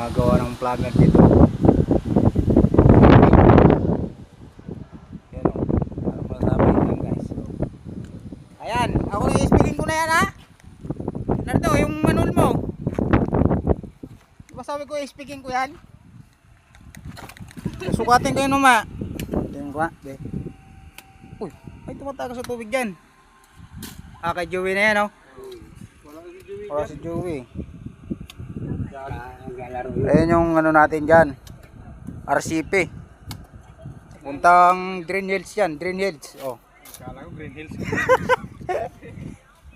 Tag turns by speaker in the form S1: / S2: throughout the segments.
S1: gumagawa ng plugger dito. Yan o, ano masasabi yan guys. Ayan, ako na i-spilling ko na yan ha. Narito yung manhole mo. Diba sabi ko i-spilling ko yan? Susukatin ko yun numa. Tingnan ko ha. Uy, may tumatakas sa tubig dyan. Kay Joey na yan o. Wala si Joey. Ayan yung ano natin dyan, RCP. Puntang Green Hills yan, Green Hills. Oh.
S2: Kala ko Green Hills.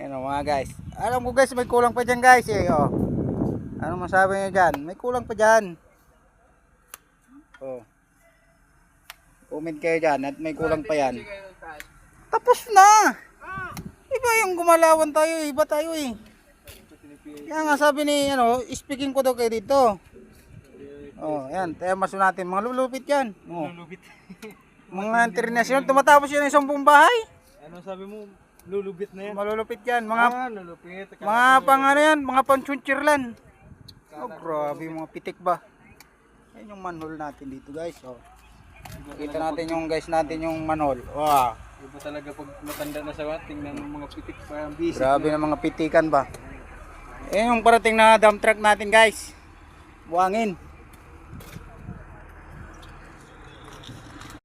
S1: Yan o mga guys. Alam ko guys, may kulang pa dyan guys eh. Oh. Ano masabi nyo dyan? May kulang pa dyan. Oh. Comment kayo dyan at may kulang pa yan. Tapos na. Iba yung gumalawan tayo, iba tayo eh. Yan nga sabi ni speaking ko daw kayo dito. Oh, yan, tayo maso natin mga lulupit yan. Oh.
S2: Lulubit.
S1: Mga international, tumatapos yan ng 10 bahay.
S2: Ano sabi mo? Lulubit na yan.
S1: Malulupit yan, mga
S2: lulupit.
S1: mga pang ano yan, mga panchunchirlan. Oh, grabe mga pitik ba. Yan yung manhole natin dito guys. Oh. Kita natin yung guys natin yung manhole. Wow.
S2: Iba talaga pag matanda na sa tingnan ng mga pitik parang busy.
S1: Grabe na mga pitikan ba. Yan yung parating na dump truck natin guys. Buhangin.